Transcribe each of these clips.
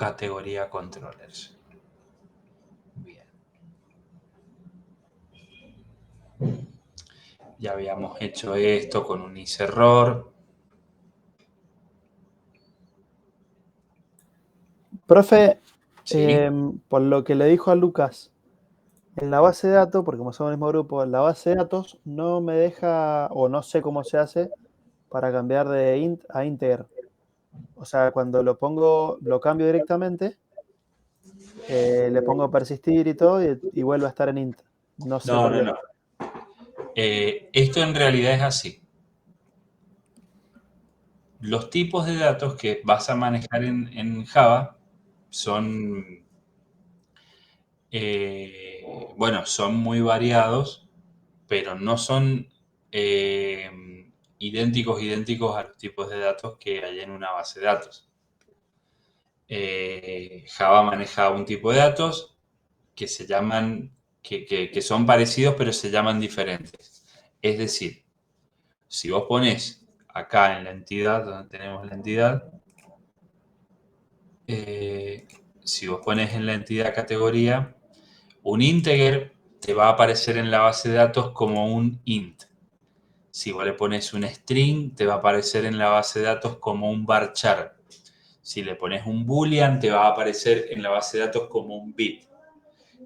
categoría controllers. Bien. Ya habíamos hecho esto con un iserror. Profe, Sí. por lo que le dijo a Lucas, en la base de datos, porque como somos el mismo grupo, en la base de datos no me deja, o no sé cómo se hace, para cambiar de int a integer. O sea, cuando lo pongo, lo cambio directamente, le pongo persistir y todo, y vuelve a estar en int. No sé por qué. No. Esto en realidad es así. Los tipos de datos que vas a manejar en Java son, son muy variados, pero no son idénticos a los tipos de datos que hay en una base de datos. Java maneja un tipo de datos que se llaman, que son parecidos, pero se llaman diferentes. Es decir, si vos pones acá en la entidad, donde tenemos la entidad, si vos pones en la entidad categoría, un integer te va a aparecer en la base de datos como un int. Si vos le pones un string, te va a aparecer en la base de datos como un varchar. Si le pones un boolean, te va a aparecer en la base de datos como un bit.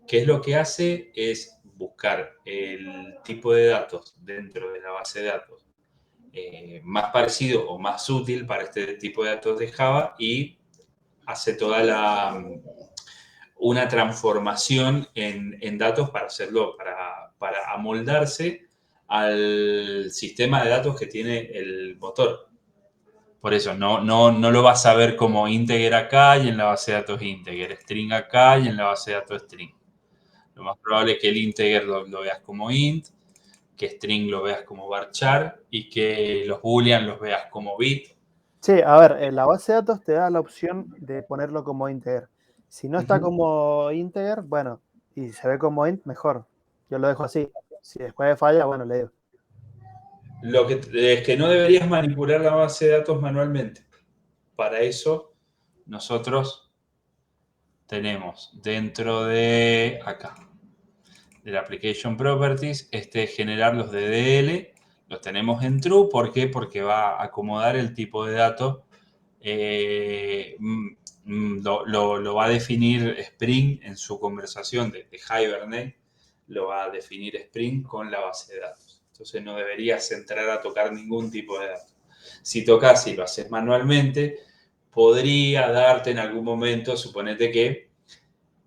¿Qué es lo que hace? Es buscar el tipo de datos dentro de la base de datos más parecido o más útil para este tipo de datos de Java y hace toda una transformación en datos para hacerlo, para amoldarse al sistema de datos que tiene el motor. Por eso, no lo vas a ver como integer acá y en la base de datos integer, string acá y en la base de datos string. Lo más probable es que el integer lo veas como int, que string lo veas como varchar y que los boolean los veas como bit. Sí, a ver, en la base de datos te da la opción de ponerlo como integer. Si no está Uh-huh. como integer, bueno, y se ve como int, mejor. Yo lo dejo así. Si después falla, bueno, le digo. Lo que es que no deberías manipular la base de datos manualmente. Para eso, nosotros tenemos dentro de acá, de la Application Properties, generar los DDL, los tenemos en true. ¿Por qué? Porque va a acomodar el tipo de dato. Lo va a definir Spring en su conversación de Hibernate, lo va a definir Spring con la base de datos. Entonces no deberías entrar a tocar ningún tipo de datos. Si tocas y lo haces manualmente, podría darte en algún momento, suponete que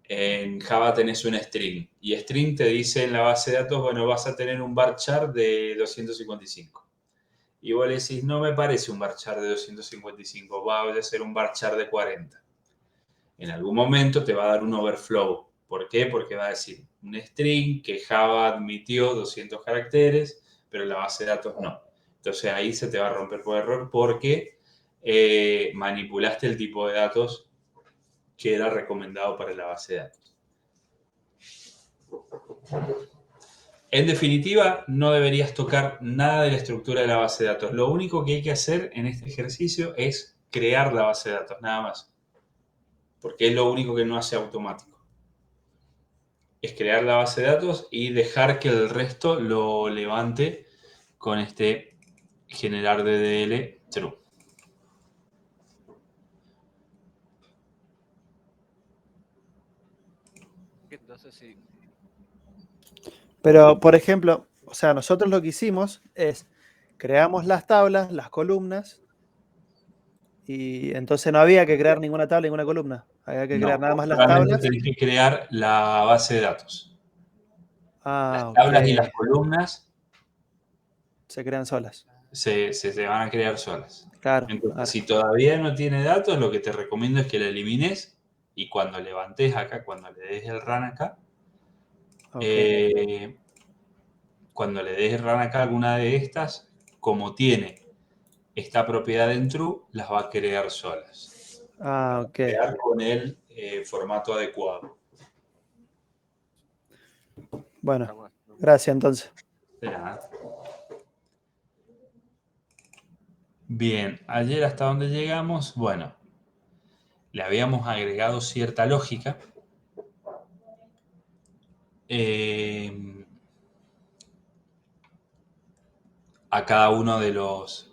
en Java tenés un string y string te dice en la base de datos, bueno, vas a tener un varchar de 255. Y vos le decís, no me parece un varchar de 255, va a ser un varchar de 40. En algún momento te va a dar un overflow. ¿Por qué? Porque va a decir un string que Java admitió 200 caracteres, pero la base de datos no. Entonces ahí se te va a romper por error porque manipulaste el tipo de datos que era recomendado para la base de datos. En definitiva, no deberías tocar nada de la estructura de la base de datos. Lo único que hay que hacer en este ejercicio es crear la base de datos, nada más. Porque es lo único que no hace automático. Es crear la base de datos y dejar que el resto lo levante con este generar DDL true. Entonces sí. Pero, por ejemplo, o sea, nosotros lo que hicimos es creamos las tablas, las columnas, y entonces no había que crear ninguna tabla, ninguna columna. Había que crear No, nada más las solamente tablas. tenés que crear la base de datos. Las Ah, ok. tablas y las columnas Se crean solas. se van a crear solas. Claro. Entonces, Ahora. si todavía no tiene datos, lo que te recomiendo es que la elimines y cuando levantes acá, cuando le des el run acá, Ok. cuando le des el run acá a alguna de estas, como tiene esta propiedad en true, las va a crear solas. Ah, Las va a ok. crear con el formato adecuado. Bueno, gracias entonces. De nada. Bien, ayer hasta donde llegamos, bueno, le habíamos agregado cierta lógica a cada uno de los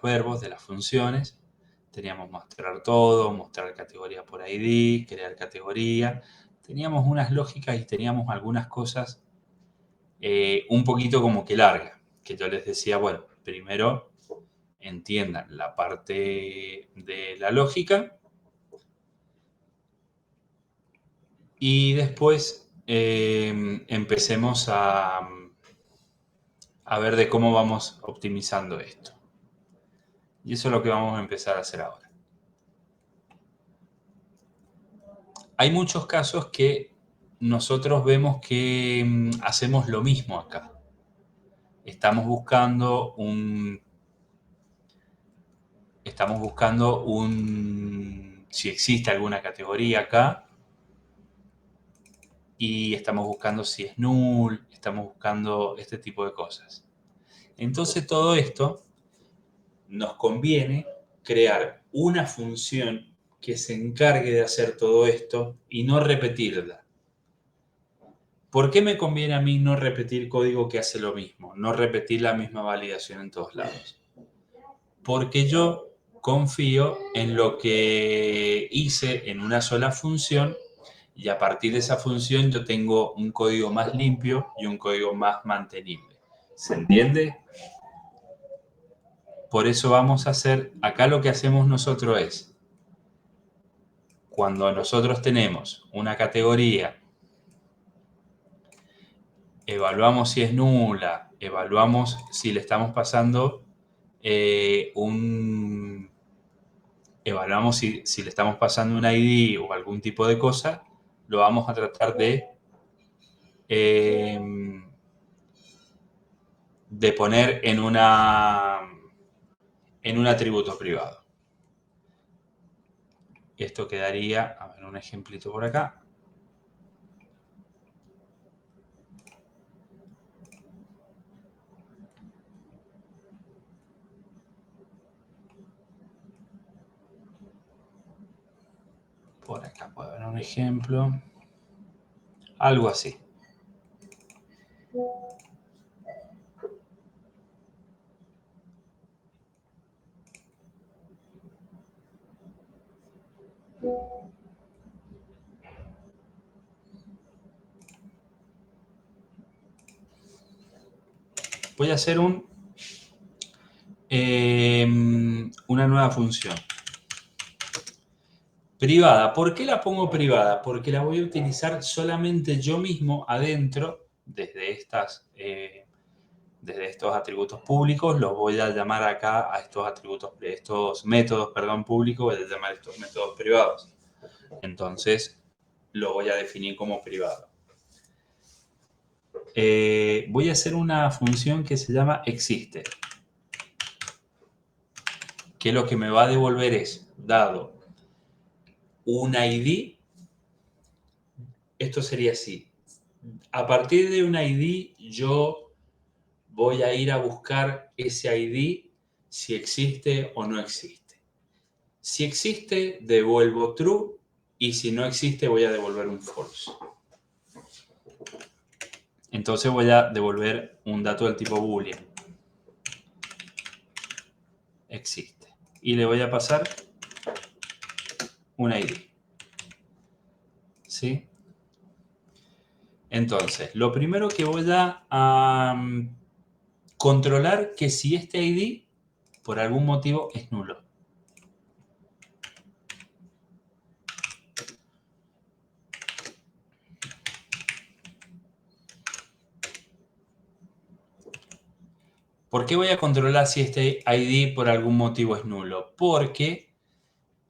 verbos, de las funciones. Teníamos mostrar todo, mostrar categoría por ID, crear categoría. Teníamos unas lógicas y teníamos algunas cosas un poquito como que largas, que yo les decía, bueno, primero entiendan la parte de la lógica y después empecemos a ver de cómo vamos optimizando esto. Y eso es lo que vamos a empezar a hacer ahora. Hay muchos casos que nosotros vemos que hacemos lo mismo acá. Estamos buscando si existe alguna categoría acá, y estamos buscando si es null, estamos buscando este tipo de cosas. Entonces todo esto nos conviene crear una función que se encargue de hacer todo esto y no repetirla. ¿Por qué me conviene a mí no repetir código que hace lo mismo? No repetir la misma validación en todos lados. Porque yo confío en lo que hice en una sola función y a partir de esa función yo tengo un código más limpio y un código más mantenible. ¿Se entiende? Por eso vamos a hacer, acá lo que hacemos nosotros es, cuando nosotros tenemos una categoría, evaluamos si es nula, evaluamos si le estamos pasando evaluamos si le estamos pasando un ID o algún tipo de cosa, lo vamos a tratar de poner en un atributo privado. Esto quedaría, a ver, un ejemplito por acá. Por acá puede haber un ejemplo. Algo así. Voy a hacer una nueva función. Privada. ¿Por qué la pongo privada? Porque la voy a utilizar solamente yo mismo adentro, desde estos atributos públicos. Los voy a llamar acá a estos métodos públicos, voy a llamar estos métodos privados. Entonces, lo voy a definir como privado. Voy a hacer una función que se llama existe, que lo que me va a devolver es, dado un ID, esto sería así. A partir de un ID, yo voy a ir a buscar ese ID si existe o no existe. Si existe, devuelvo true, y si no existe, voy a devolver un false. Entonces voy a devolver un dato del tipo boolean. Existe. Y le voy a pasar un ID. ¿Sí? Entonces, lo primero que voy a controlar que si este ID por algún motivo es nulo. ¿Por qué voy a controlar si este ID por algún motivo es nulo? Porque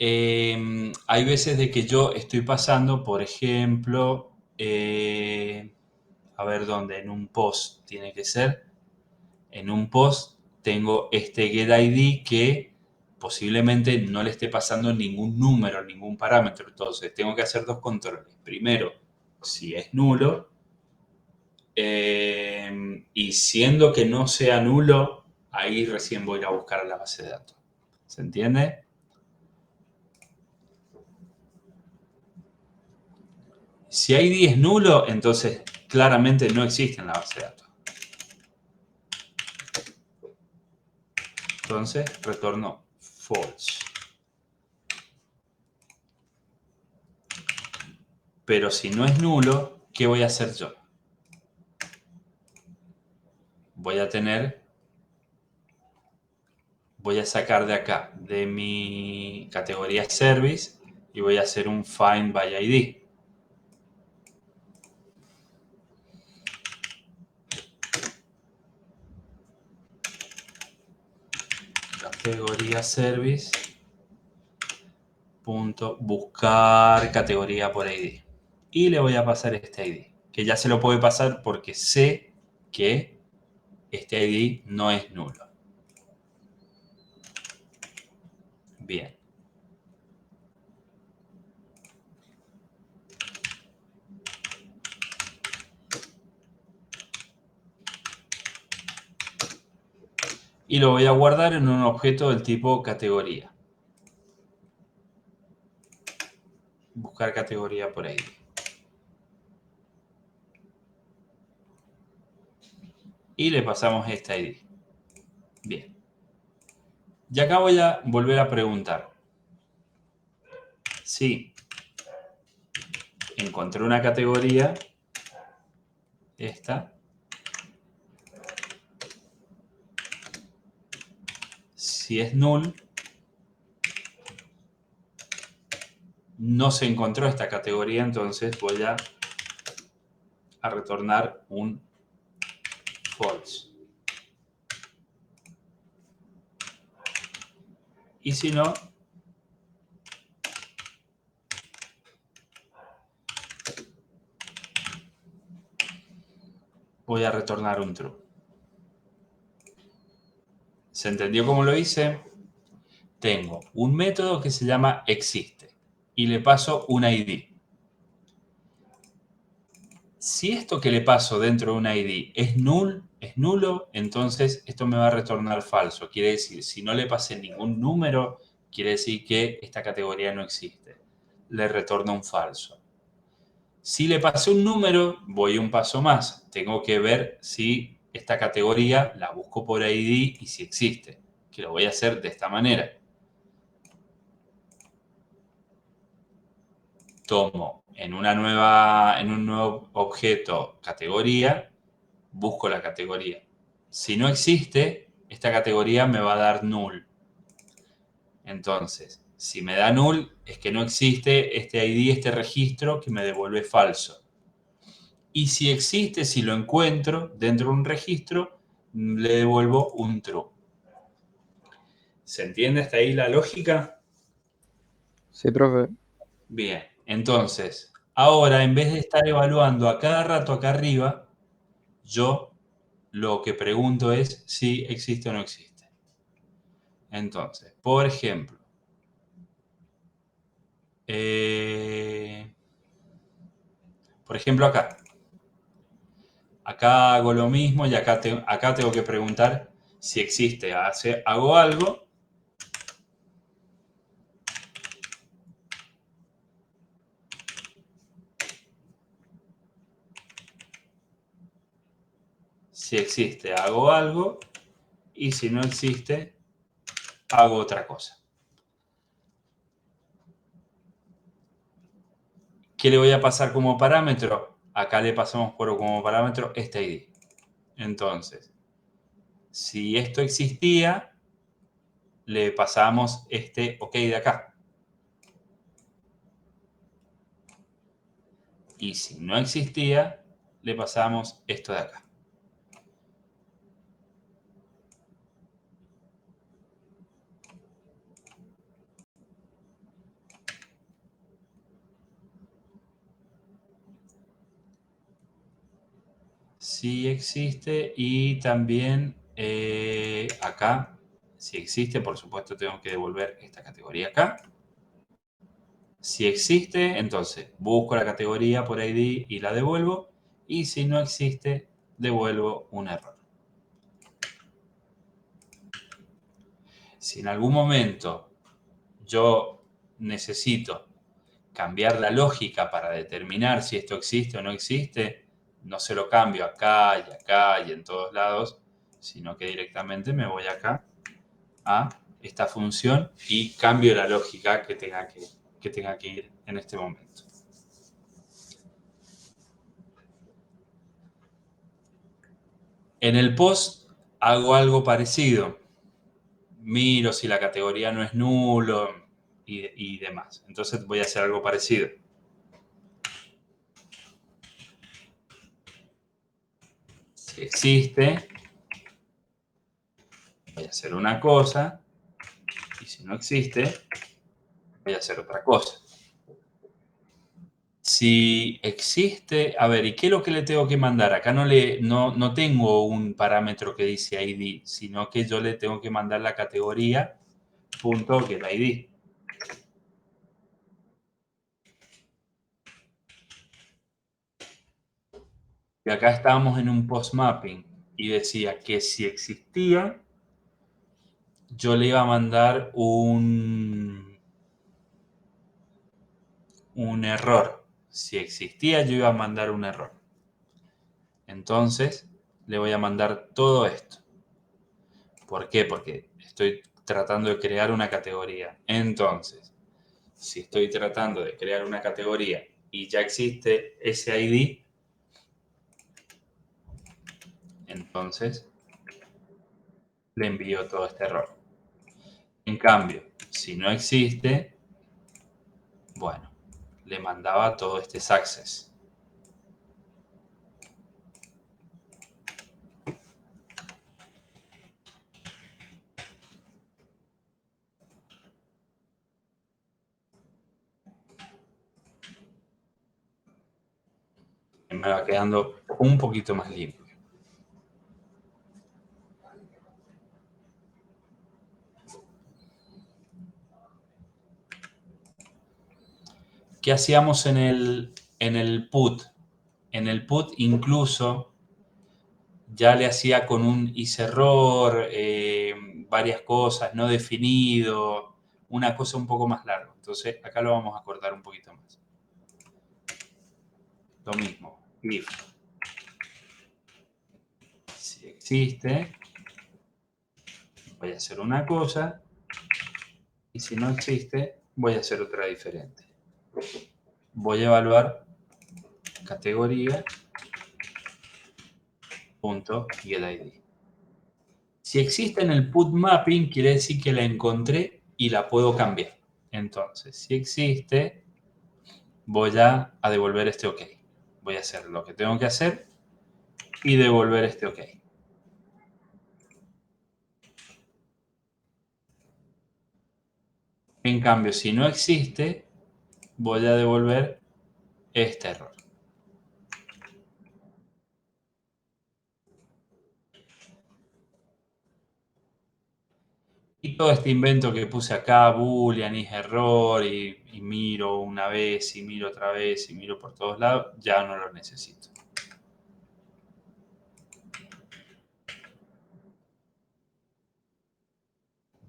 hay veces de que yo estoy pasando, por ejemplo, a ver dónde, en un post tiene que ser. En un post tengo este getID que posiblemente no le esté pasando ningún número, ningún parámetro. Entonces tengo que hacer dos controles. Primero, si es nulo. Y siendo que no sea nulo, ahí recién voy a ir a buscar a la base de datos. ¿Se entiende? Si ID es nulo, entonces claramente no existe en la base de datos. Entonces retorno false. Pero si no es nulo, ¿qué voy a hacer yo? Voy a sacar de acá, de mi categoría service, y voy a hacer un find by ID. Categoría service, punto, buscar categoría por ID. Y le voy a pasar este ID, que ya se lo puede pasar porque sé que este ID no es nulo. Bien. Y lo voy a guardar en un objeto del tipo categoría. Buscar categoría por ID. Y le pasamos esta ID. Bien. Y acá voy a volver a preguntar. Si encontré una categoría, esta. Si es null, no se encontró esta categoría, entonces voy a retornar un false. Y si no, voy a retornar un true. ¿Se entendió cómo lo hice? Tengo un método que se llama existe y le paso un ID. Si esto que le paso dentro de un ID es nulo, entonces esto me va a retornar falso. Quiere decir, si no le pasé ningún número, quiere decir que esta categoría no existe. Le retorna un falso. Si le pasé un número, voy un paso más. Tengo que ver si esta categoría la busco por ID y si existe. Que lo voy a hacer de esta manera. Tomo en un nuevo objeto categoría, busco la categoría. Si no existe, esta categoría me va a dar null. Entonces, si me da null, es que no existe este ID, este registro que me devuelve falso. Y si existe, si lo encuentro dentro de un registro, le devuelvo un true. ¿Se entiende hasta ahí la lógica? Sí, profe. Bien, entonces, ahora en vez de estar evaluando a cada rato acá arriba, yo lo que pregunto es si existe o no existe. Entonces, por ejemplo, acá. Acá hago lo mismo y acá tengo que preguntar si existe. Hago algo. Si existe, hago algo. Y si no existe, hago otra cosa. ¿Qué le voy a pasar como parámetro? Acá le pasamos como parámetro este ID. Entonces, si esto existía, le pasamos este OK de acá. Y si no existía, le pasamos esto de acá. Si existe y también acá, si existe, por supuesto tengo que devolver esta categoría acá. Si existe, entonces busco la categoría por ID y la devuelvo. Y si no existe, devuelvo un error. Si en algún momento yo necesito cambiar la lógica para determinar si esto existe o no existe, no se lo cambio acá y en todos lados, sino que directamente me voy acá a esta función y cambio la lógica que tenga que ir en este momento. En el post hago algo parecido. Miro si la categoría no es nulo y demás. Entonces voy a hacer algo parecido. Si existe, voy a hacer una cosa. Y si no existe, voy a hacer otra cosa. Si existe, a ver, ¿y qué es lo que le tengo que mandar? Acá no tengo un parámetro que dice ID, sino que yo le tengo que mandar la categoría .getID. Y acá estábamos en un post mapping y decía que si existía, yo le iba a mandar un error. Si existía, yo iba a mandar un error. Entonces, le voy a mandar todo esto. ¿Por qué? Porque estoy tratando de crear una categoría. Entonces, si estoy tratando de crear una categoría y ya existe ese ID, entonces le envío todo este error. En cambio, si no existe, bueno, le mandaba todo este success. Y me va quedando un poquito más limpio. ¿Qué hacíamos en el put? En el put incluso ya le hacía con un iserror, varias cosas, no definido, una cosa un poco más larga. Entonces acá lo vamos a cortar un poquito más. Lo mismo, if. Si existe, voy a hacer una cosa, y si no existe, voy a hacer otra diferente. Voy a evaluar categoría .getID. Si existe en el put mapping, quiere decir que la encontré y la puedo cambiar. Entonces, si existe, voy a devolver este OK. Voy a hacer lo que tengo que hacer y devolver este OK. En cambio, si no existe, voy a devolver este error. Y todo este invento que puse acá, boolean, is error, y miro una vez, y miro otra vez, y miro por todos lados, ya no lo necesito.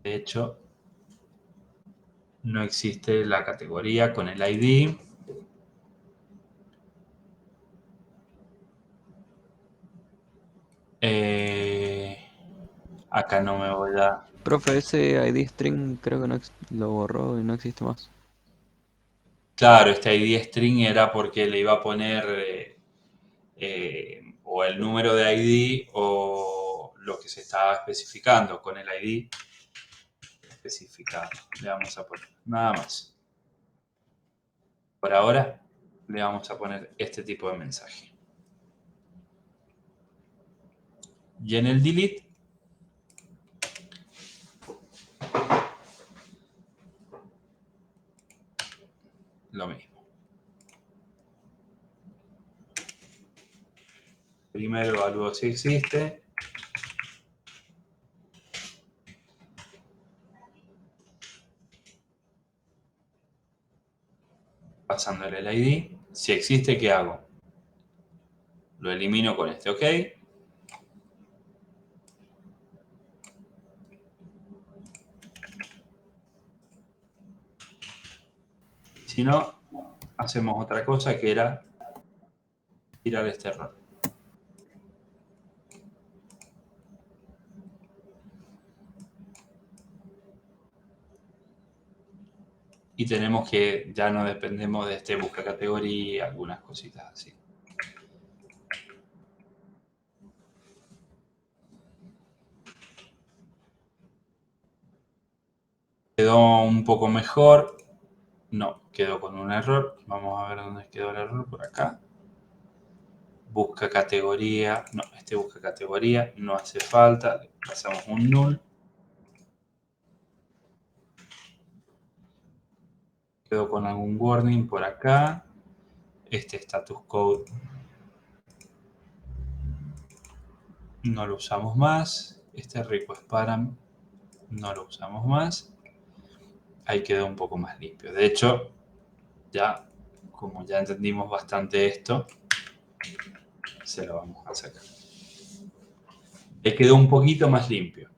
De hecho, no existe la categoría con el ID. Acá no me voy a... Profe, ese ID string creo que no lo borró y no existe más. Claro, este ID string era porque le iba a poner o el número de ID o lo que se estaba especificando con el ID especificado. Le vamos a poner nada más. Por ahora le vamos a poner este tipo de mensaje. Y en el delete lo mismo. Primero evalúo si existe. Pasándole el ID. Si existe, ¿qué hago? Lo elimino con este OK. Si no, hacemos otra cosa que era tirar este error. Y tenemos que, ya no dependemos de este busca categoría, algunas cositas así. Quedó un poco mejor. No, quedó con un error. Vamos a ver dónde quedó el error, por acá. Busca categoría. No, este busca categoría no hace falta. Le pasamos un null. Quedó con algún warning por acá. Este status code no lo usamos más. Este request param no lo usamos más. Ahí quedó un poco más limpio. De hecho, ya, como ya entendimos bastante esto, se lo vamos a sacar. Le quedó un poquito más limpio.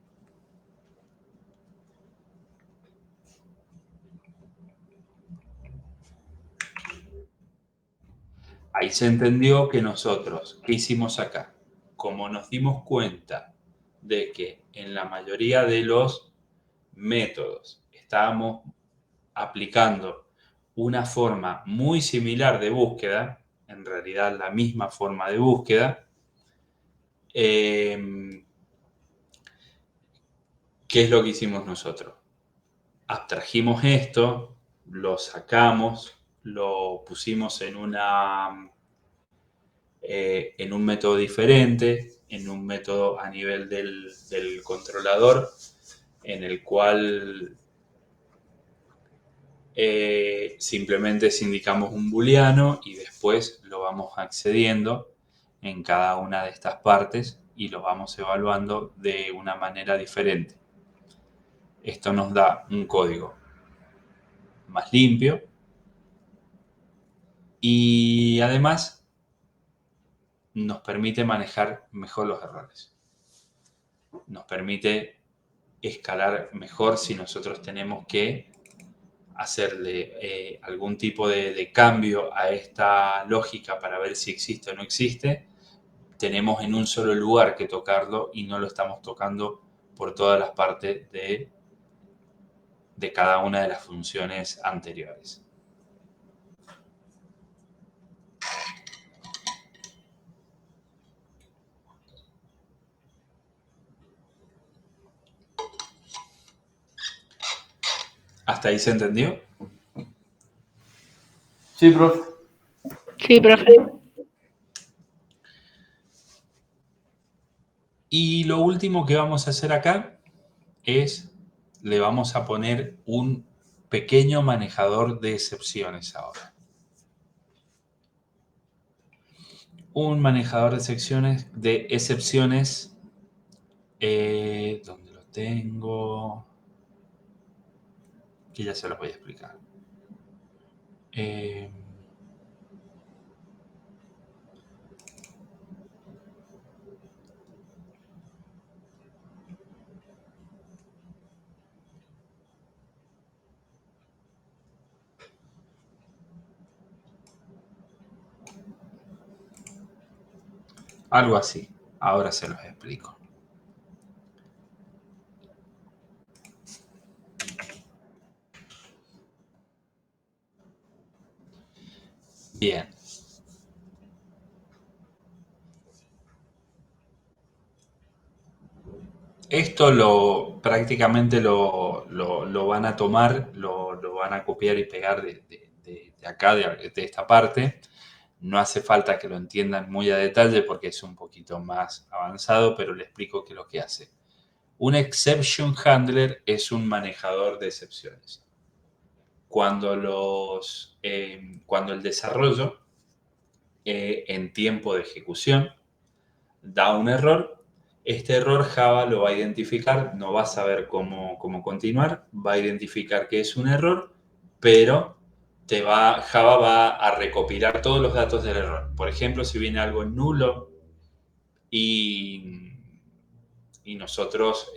Ahí se entendió que nosotros, ¿qué hicimos acá? Como nos dimos cuenta de que en la mayoría de los métodos estábamos aplicando una forma muy similar de búsqueda, en realidad la misma forma de búsqueda, ¿qué es lo que hicimos nosotros? Abstrajimos esto, lo sacamos, lo pusimos en un método diferente, en un método a nivel del controlador, en el cual simplemente indicamos un booleano y después lo vamos accediendo en cada una de estas partes y lo vamos evaluando de una manera diferente. Esto nos da un código más limpio y además nos permite manejar mejor los errores. Nos permite escalar mejor si nosotros tenemos que hacerle algún tipo de cambio a esta lógica para ver si existe o no existe. Tenemos en un solo lugar que tocarlo y no lo estamos tocando por todas las partes de cada una de las funciones anteriores. ¿Hasta ahí se entendió? Sí, profe. Sí, profe. Y lo último que vamos a hacer acá es, le vamos a poner un pequeño manejador de excepciones ahora. Un manejador de excepciones, ¿dónde lo tengo? Que ya se los voy a explicar. Algo así. Ahora se los explico. Bien. Esto prácticamente lo van a tomar, lo van a copiar y pegar de acá, de esta parte. No hace falta que lo entiendan muy a detalle porque es un poquito más avanzado, pero les explico qué es lo que hace. Un exception handler es un manejador de excepciones. Cuando el desarrollo en tiempo de ejecución da un error, este error Java lo va a identificar, no va a saber cómo continuar, va a identificar que es un error, pero Java va a recopilar todos los datos del error. Por ejemplo, si viene algo nulo y nosotros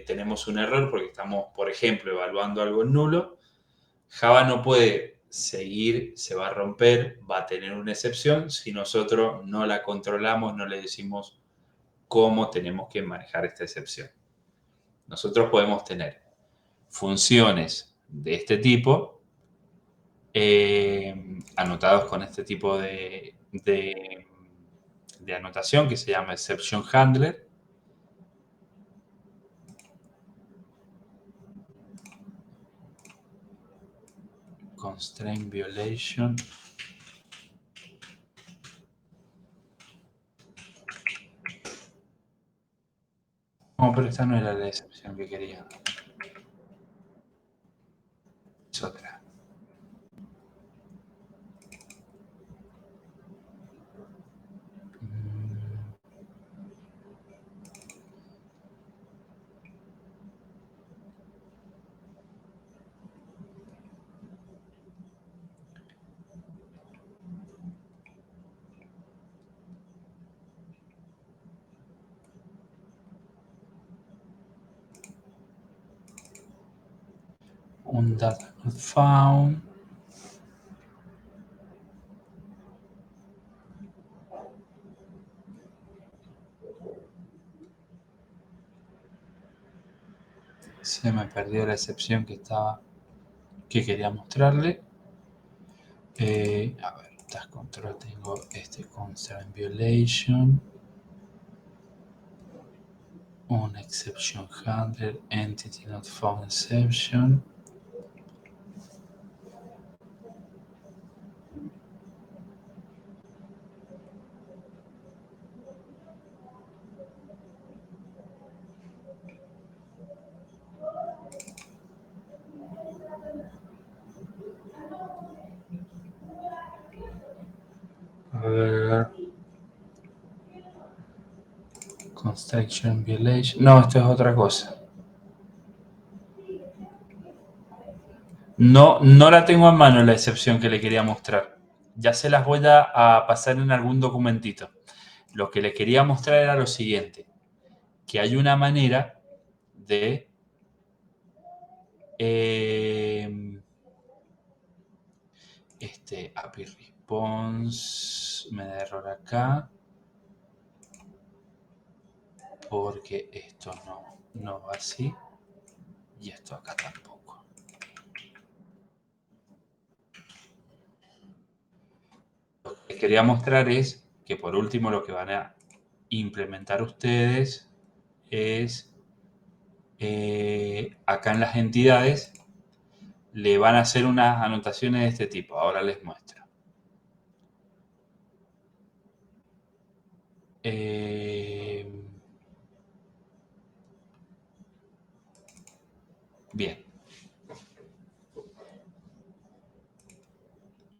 tenemos un error porque estamos, por ejemplo, evaluando algo nulo, Java no puede seguir, se va a romper, va a tener una excepción si nosotros no la controlamos, no le decimos cómo tenemos que manejar esta excepción. Nosotros podemos tener funciones de este tipo, anotados con este tipo de anotación que se llama exception handler. Constraint violation. No, pero esta no era la excepción que quería. Es otra. Un data not found. Se me perdió la excepción que quería mostrarle. A ver, task control, tengo este constraint violation. Un exception handler, entity not found exception. A ver. Construction violation. No, esto es otra cosa. No la tengo en mano la excepción que le quería mostrar. Ya se las voy a pasar en algún documentito. Lo que le quería mostrar era lo siguiente. Que hay una manera de API response me da error acá porque esto no va así y esto acá tampoco. Lo que les quería mostrar es que por último lo que van a implementar ustedes es acá en las entidades le van a hacer unas anotaciones de este tipo. Ahora les muestro. Bien.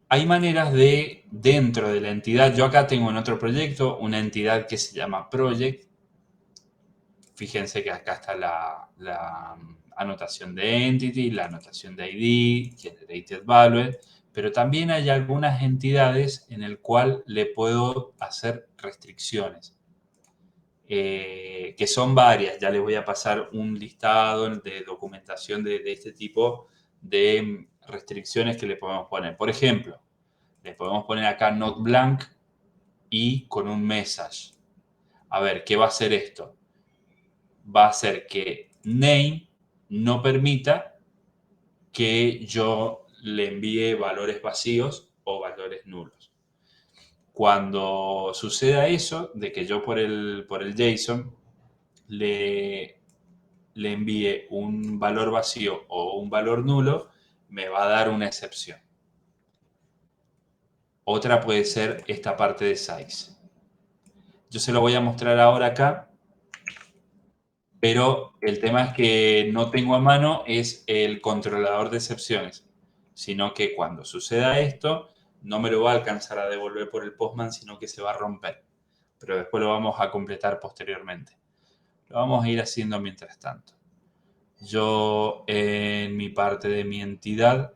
Hay maneras de, dentro de la entidad, yo acá tengo en otro proyecto una entidad que se llama Project. Fíjense que acá está la anotación de Entity, la anotación de ID, Generated Value, pero también hay algunas entidades en el cual le puedo hacer restricciones. Que son varias. Ya les voy a pasar un listado de documentación de este tipo de restricciones que le podemos poner. Por ejemplo, le podemos poner acá not blank y con un message. A ver, ¿qué va a hacer esto? Va a hacer que name no permita que yo le envíe valores vacíos o valores nulos. Cuando suceda eso, de que yo por el JSON le envíe un valor vacío o un valor nulo, me va a dar una excepción. Otra puede ser esta parte de size. Yo se lo voy a mostrar ahora acá, pero el tema es que no tengo a mano es el controlador de excepciones, sino que cuando suceda esto, no me lo va a alcanzar a devolver por el Postman, sino que se va a romper. Pero después lo vamos a completar posteriormente. Lo vamos a ir haciendo mientras tanto. Yo en mi parte de mi entidad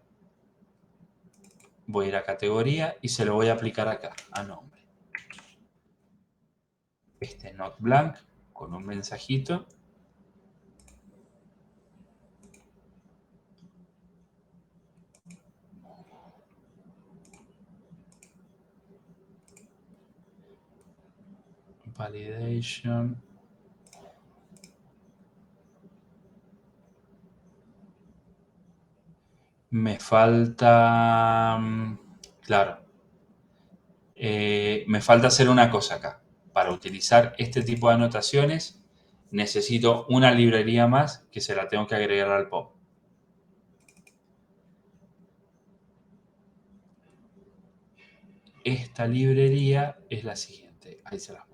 voy a ir a categoría y se lo voy a aplicar acá, a nombre. Este not blank con un mensajito. validation. Me falta, claro, me falta hacer una cosa acá. Para utilizar este tipo de anotaciones necesito una librería más que se la tengo que agregar al POM. Esta librería es la siguiente. Ahí se las muestro.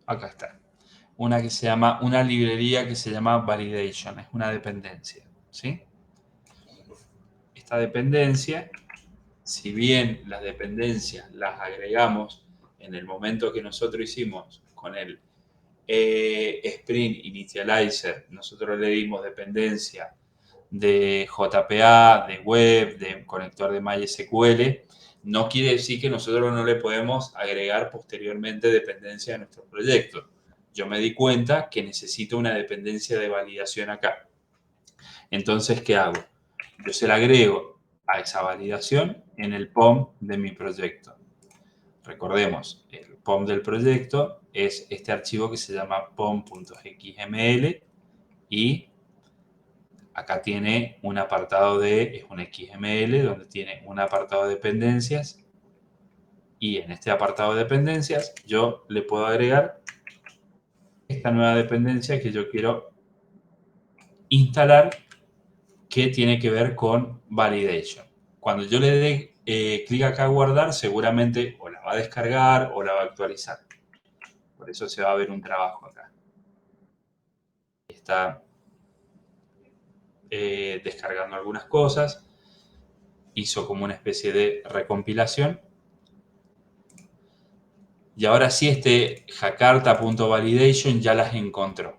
Acá está. Una librería que se llama validation. Es una dependencia. ¿Sí? Esta dependencia, si bien las dependencias las agregamos en el momento que nosotros hicimos con el Spring Initializer, nosotros le dimos dependencia de JPA, de web, de conector de MySQL, no quiere decir que nosotros no le podemos agregar posteriormente dependencia a nuestro proyecto. Yo me di cuenta que necesito una dependencia de validación acá. Entonces, ¿qué hago? Yo se la agrego a esa validación en el POM de mi proyecto. Recordemos, el POM del proyecto es este archivo que se llama pom.xml y acá tiene un apartado es un XML donde tiene un apartado de dependencias y en este apartado de dependencias yo le puedo agregar esta nueva dependencia que yo quiero instalar que tiene que ver con validation. Cuando yo le dé clic acá a guardar, seguramente o la va a descargar o la va a actualizar. Por eso se va a ver un trabajo acá. Está descargando algunas cosas. Hizo como una especie de recompilación. Y ahora sí este jakarta.validation ya las encontró.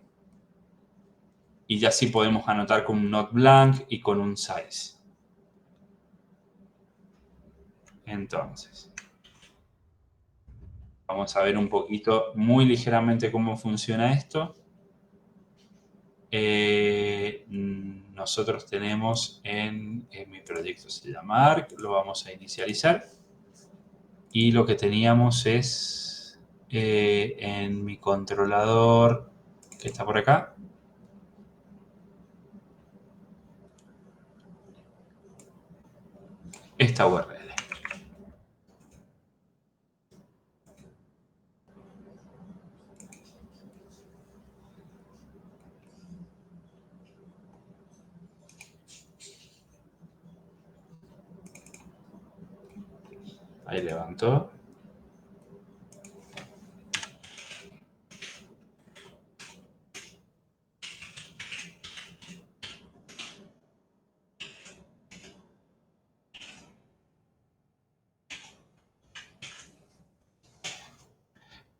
Y ya sí podemos anotar con un not blank y con un size. Entonces, vamos a ver un poquito, muy ligeramente cómo funciona esto. Nosotros tenemos en mi proyecto se llama ARC, lo vamos a inicializar. Y lo que teníamos es en mi controlador que está por acá. Esta URL. Ahí levantó.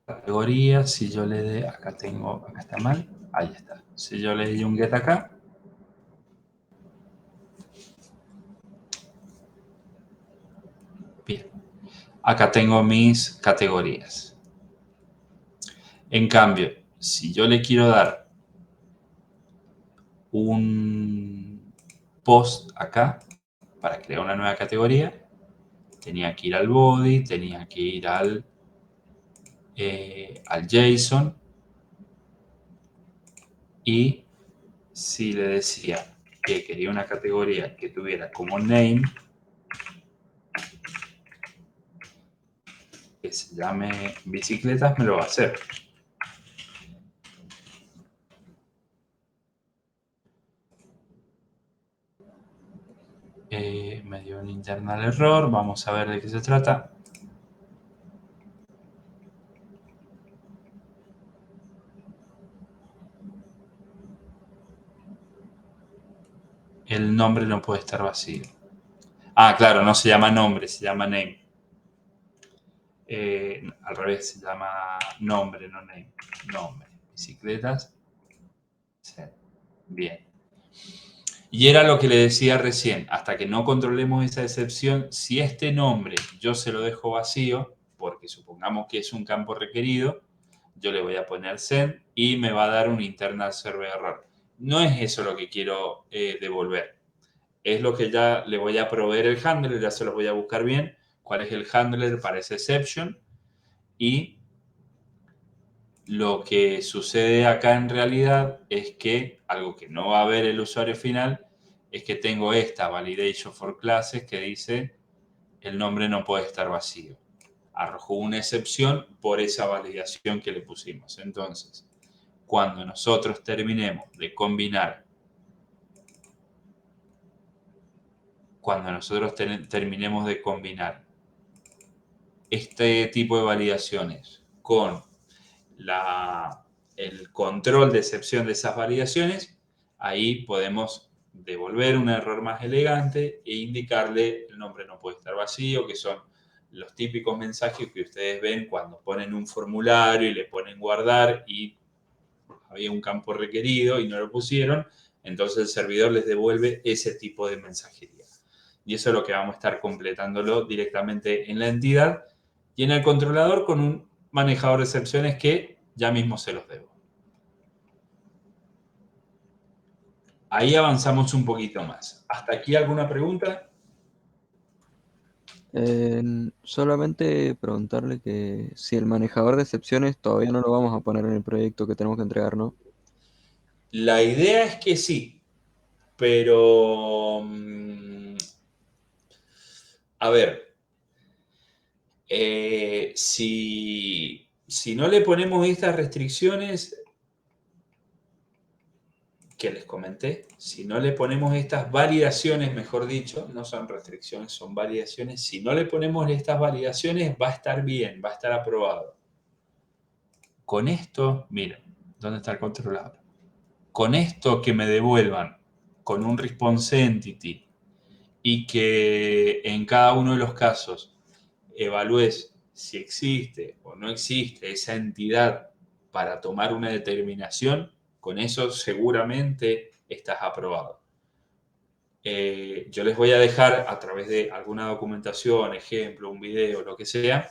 Categoría, si yo le doy, acá está mal, ahí está. Si yo le doy un get acá, bien, acá tengo mis categorías. En cambio, si yo le quiero dar un post acá para crear una nueva categoría, tenía que ir al body, tenía que ir al JSON y si le decía que quería una categoría que tuviera como name, que se llame bicicletas, me lo va a hacer. Me dio un internal error, vamos a ver de qué se trata. El nombre no puede estar vacío. Ah, claro, no se llama nombre, se llama name. Al revés, se llama nombre, no name. Nombre. Bicicletas. Set. Bien. Y era lo que le decía recién, hasta que no controlemos esa excepción, si este nombre yo se lo dejo vacío, porque supongamos que es un campo requerido, yo le voy a poner send y me va a dar un internal server error. No es eso lo que quiero devolver. Es lo que ya le voy a proveer el handler, ya se lo voy a buscar bien, cuál es el handler para esa exception. Y lo que sucede acá en realidad es que algo que no va a ver el usuario final es que tengo esta validation for classes que dice el nombre no puede estar vacío. Arrojó una excepción por esa validación que le pusimos. Entonces, cuando nosotros terminemos de combinar, este tipo de validaciones con el control de excepción de esas validaciones, ahí podemos devolver un error más elegante e indicarle el nombre no puede estar vacío, que son los típicos mensajes que ustedes ven cuando ponen un formulario y le ponen guardar y había un campo requerido y no lo pusieron, entonces el servidor les devuelve ese tipo de mensajería. Y eso es lo que vamos a estar completándolo directamente en la entidad y en el controlador con un manejador de excepciones que ya mismo se los debo. Ahí avanzamos un poquito más. ¿Hasta aquí alguna pregunta? Solamente preguntarle que si el manejador de excepciones todavía no lo vamos a poner en el proyecto que tenemos que entregar, ¿no? La idea es que sí, pero a ver, si no le ponemos estas restricciones que les comenté, si no le ponemos estas validaciones, mejor dicho, no son restricciones, son validaciones, si no le ponemos estas validaciones va a estar bien, va a estar aprobado. Con esto, miren, ¿dónde está el controlador? Con esto que me devuelvan con un response entity y que en cada uno de los casos evalúes si existe o no existe esa entidad para tomar una determinación, con eso seguramente estás aprobado. Yo les voy a dejar a través de alguna documentación, ejemplo, un video, lo que sea,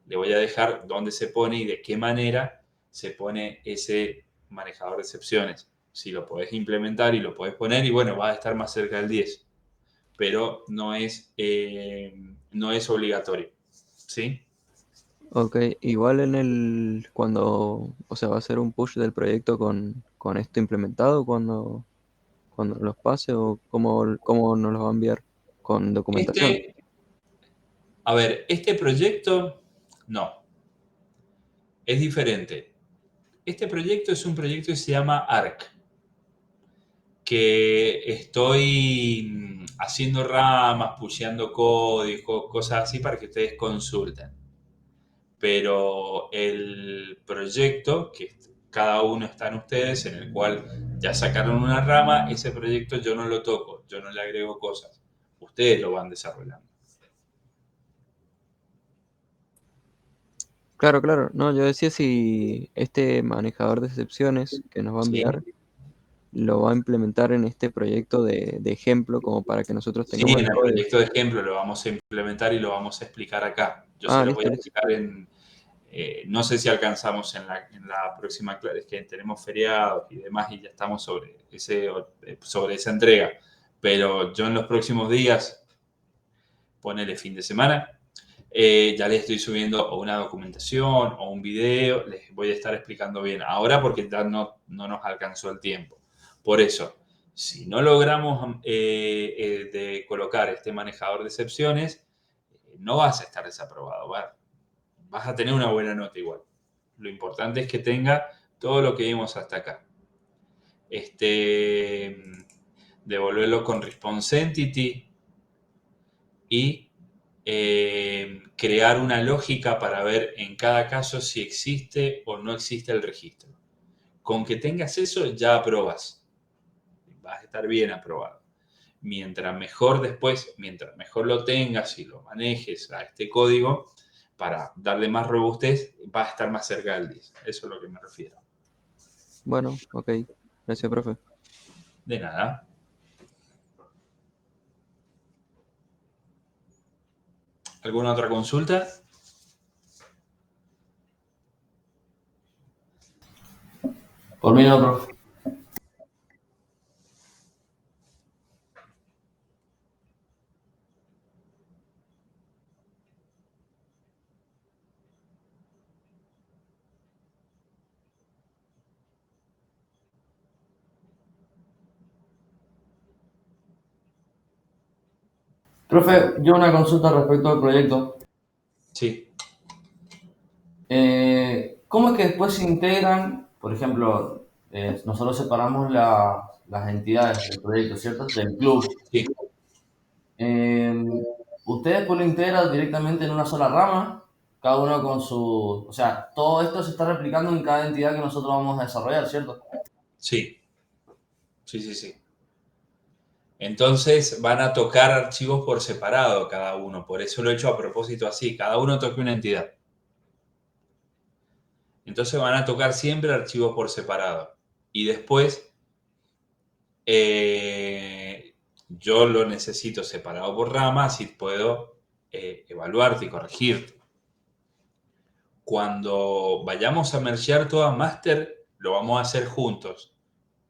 le voy a dejar dónde se pone y de qué manera se pone ese manejador de excepciones. Si lo podés implementar y lo podés poner y bueno, vas a estar más cerca del 10, pero no es obligatorio. ¿Sí? Ok, igual o sea, va a ser un push del proyecto con esto implementado cuando los pase o cómo nos los va a enviar con documentación. Este proyecto, no, es diferente. Este proyecto es un proyecto que se llama ARC, que estoy haciendo ramas, pusheando código, cosas así para que ustedes consulten. Pero el proyecto, que cada uno está en ustedes, en el cual ya sacaron una rama, ese proyecto yo no lo toco, yo no le agrego cosas. Ustedes lo van desarrollando. Claro, claro. No, yo decía si este manejador de excepciones que nos va a ¿Sí? enviar lo va a implementar en este proyecto de ejemplo como para que nosotros Sí, tengamos en el el código. proyecto de ejemplo lo vamos a implementar y lo vamos a explicar acá. Yo se Ah, los voy listo, a listo. explicar no sé si alcanzamos en la próxima clase, es que tenemos feriados y demás y ya estamos sobre esa entrega. Pero yo en los próximos días, ponele fin de semana, ya les estoy subiendo o una documentación o un video, les voy a estar explicando bien ahora porque ya no nos alcanzó el tiempo. Por eso, si no logramos de colocar este manejador de excepciones, no vas a estar desaprobado, vas a tener una buena nota igual. Lo importante es que tenga todo lo que vimos hasta acá. Devolverlo con response entity y crear una lógica para ver en cada caso si existe o no existe el registro. Con que tengas eso ya aprobas. Vas a estar bien aprobado. Mientras mejor lo tengas y lo manejes a este código, para darle más robustez, va a estar más cerca del 10. Eso es lo que me refiero. Bueno, ok. Gracias, profe. De nada. ¿Alguna otra consulta? Por mí no, profe. Profe, yo una consulta respecto al proyecto. Sí. ¿Cómo es que después se integran, por ejemplo, nosotros separamos las entidades del proyecto, ¿cierto? Del club. Sí. Ustedes después lo integran directamente en una sola rama, cada uno con su... O sea, todo esto se está replicando en cada entidad que nosotros vamos a desarrollar, ¿cierto? Sí. Sí. Entonces van a tocar archivos por separado cada uno. Por eso lo he hecho a propósito así. Cada uno toque una entidad. Entonces van a tocar siempre archivos por separado. Y después yo lo necesito separado por ramas y puedo evaluarte y corregirte. Cuando vayamos a mergear todo a master, lo vamos a hacer juntos.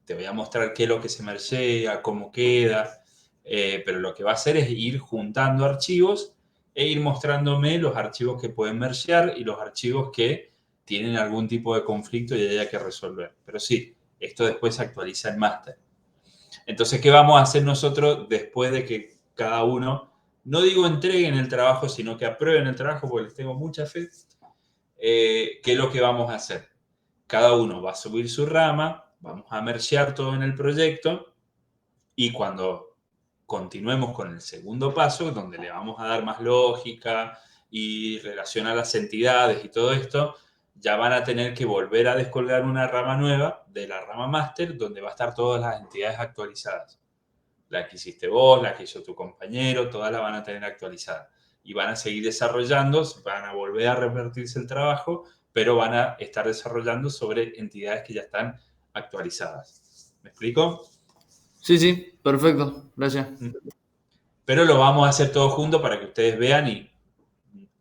Te voy a mostrar qué es lo que se mergea, cómo queda, pero lo que va a hacer es ir juntando archivos e ir mostrándome los archivos que pueden mergear y los archivos que tienen algún tipo de conflicto y haya que resolver. Pero sí, esto después se actualiza en master. Entonces, ¿qué vamos a hacer nosotros después de que cada uno, no digo entreguen el trabajo, sino que aprueben el trabajo, porque les tengo mucha fe? ¿Qué es lo que vamos a hacer? Cada uno va a subir su rama, vamos a mergear todo en el proyecto y cuando continuemos con el segundo paso, donde le vamos a dar más lógica y relación a las entidades y todo esto, ya van a tener que volver a descolgar una rama nueva de la rama máster donde va a estar todas las entidades actualizadas. La que hiciste vos, la que hizo tu compañero, todas la van a tener actualizada. Y van a seguir desarrollando, van a volver a repartirse el trabajo, pero van a estar desarrollando sobre entidades que ya están actualizadas. ¿Me explico? Sí, perfecto. Gracias. Pero lo vamos a hacer todo junto para que ustedes vean y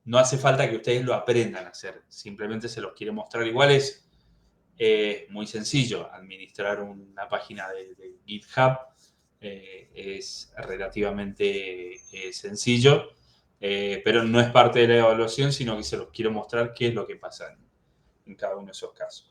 no hace falta que ustedes lo aprendan a hacer. Simplemente se los quiero mostrar. Igual es muy sencillo administrar una página de GitHub. Es relativamente sencillo, pero no es parte de la evaluación, sino que se los quiero mostrar qué es lo que pasa en cada uno de esos casos.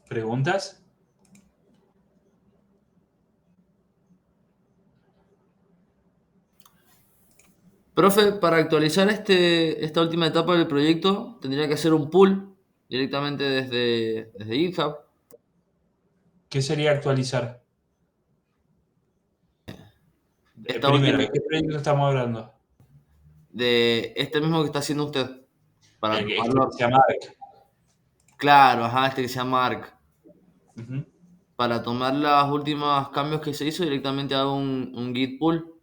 ¿Preguntas? Profe, para actualizar esta última etapa del proyecto, tendría que hacer un pull directamente desde GitHub. ¿Qué sería actualizar? Esta Primero, última, ¿de qué proyecto estamos hablando? de este mismo que está haciendo usted. Para Este que tomarlo. se llama ARC. Claro, ajá, este que se llama ARC. Uh-huh. Para tomar los últimos cambios que se hizo, directamente hago un git pull.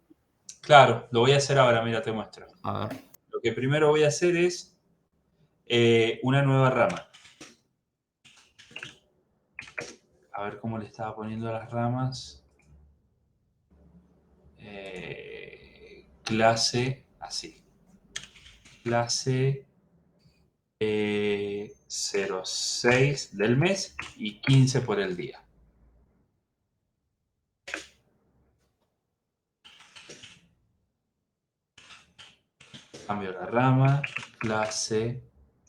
Claro, lo voy a hacer ahora, mira, te muestro. A ver. Lo que primero voy a hacer es una nueva rama. A ver cómo le estaba poniendo las ramas. Clase, así. Clase 06 del mes y 15 por el día. Cambio la rama, clase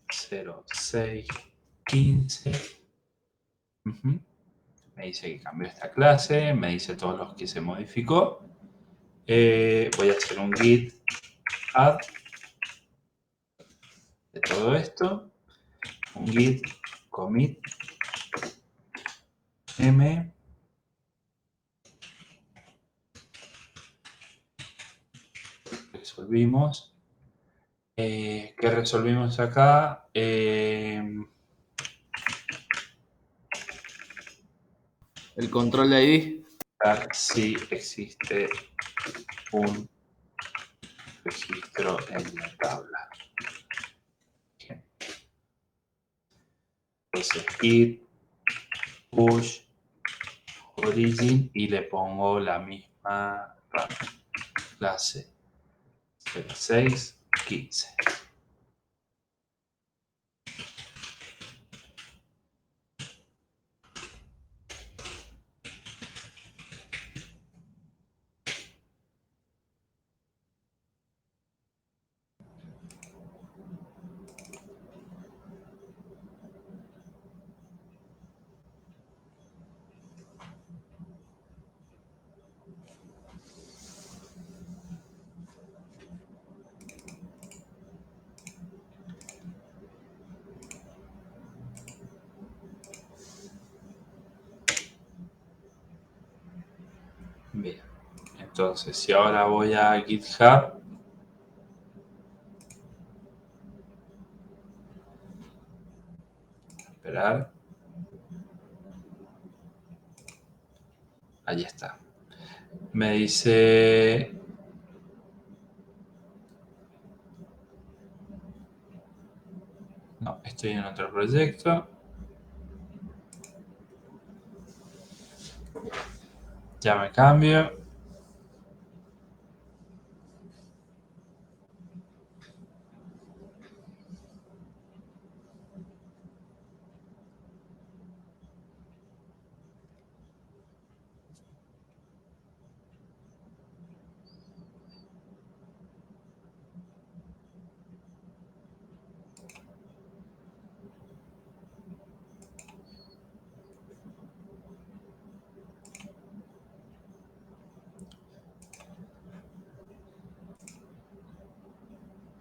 06, 15. Uh-huh. Me dice que cambió esta clase, me dice todos los que se modificó. Voy a hacer un git add de todo esto. un git commit m resolvimos. ¿Qué resolvimos acá? El control de ID. Si existe un registro en la tabla. Bien. Entonces, git push origin y le pongo la misma clase 0615. Bien, entonces si ahora voy a GitHub, esperar, ahí está. Me dice, no, estoy en otro proyecto. Ya me cambio.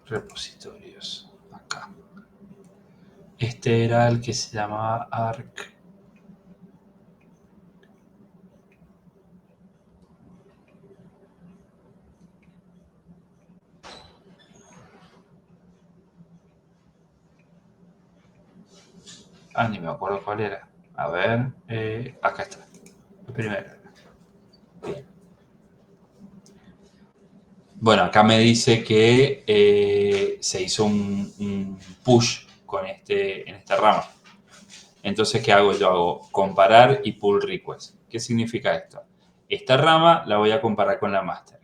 Repositorios, acá. Este era el que se llamaba arc. Ni me acuerdo cuál era. A ver, acá está. El primero. Bien. Bueno, acá me dice que se hizo un push en esta rama. Entonces, ¿qué hago? Yo hago comparar y pull request. ¿Qué significa esto? Esta rama la voy a comparar con la master.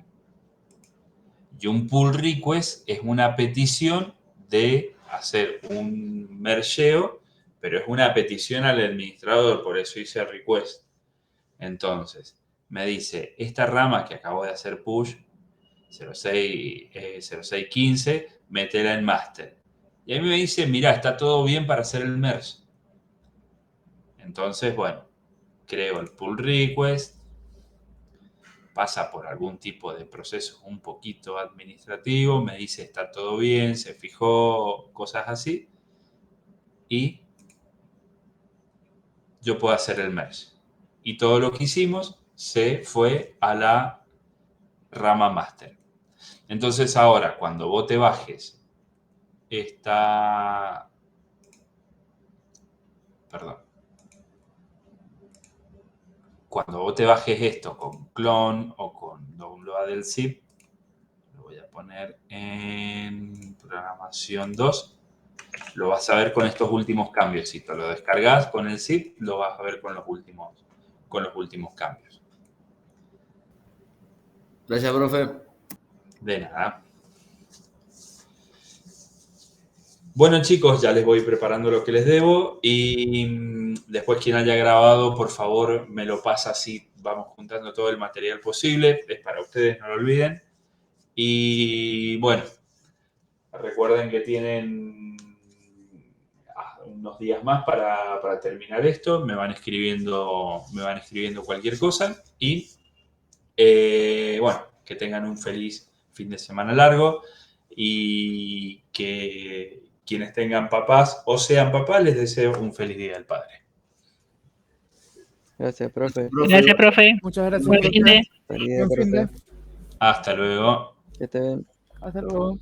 Y un pull request es una petición de hacer un mergeo, pero es una petición al administrador, por eso hice request. Entonces, me dice, esta rama que acabo de hacer push, 0615, métela en master. Y a mí me dice, mira, está todo bien para hacer el merge. Entonces, bueno, creo el pull request, pasa por algún tipo de proceso un poquito administrativo, me dice está todo bien, se fijó, cosas así, y yo puedo hacer el merge. Y todo lo que hicimos se fue a la rama master. Entonces ahora, cuando vos te bajes cuando vos te bajes esto con clone o con download del zip, lo voy a poner en programación 2, lo vas a ver con estos últimos cambios. Si te lo descargas con el zip, lo vas a ver con los últimos cambios. Gracias, profe. De nada. Bueno, chicos, ya les voy preparando lo que les debo y después quien haya grabado, por favor, me lo pasa así. Vamos juntando todo el material posible. Es para ustedes, no lo olviden. Y bueno, recuerden que tienen unos días más para terminar esto. Me van escribiendo cualquier cosa y bueno, que tengan un feliz fin de semana largo y que quienes tengan papás o sean papás, les deseo un feliz Día del Padre. Gracias, profe. Gracias, profe. Muchas gracias. Buen fin de. Feliz día Buen para fin de. usted. Hasta luego. Que esté bien. Hasta luego.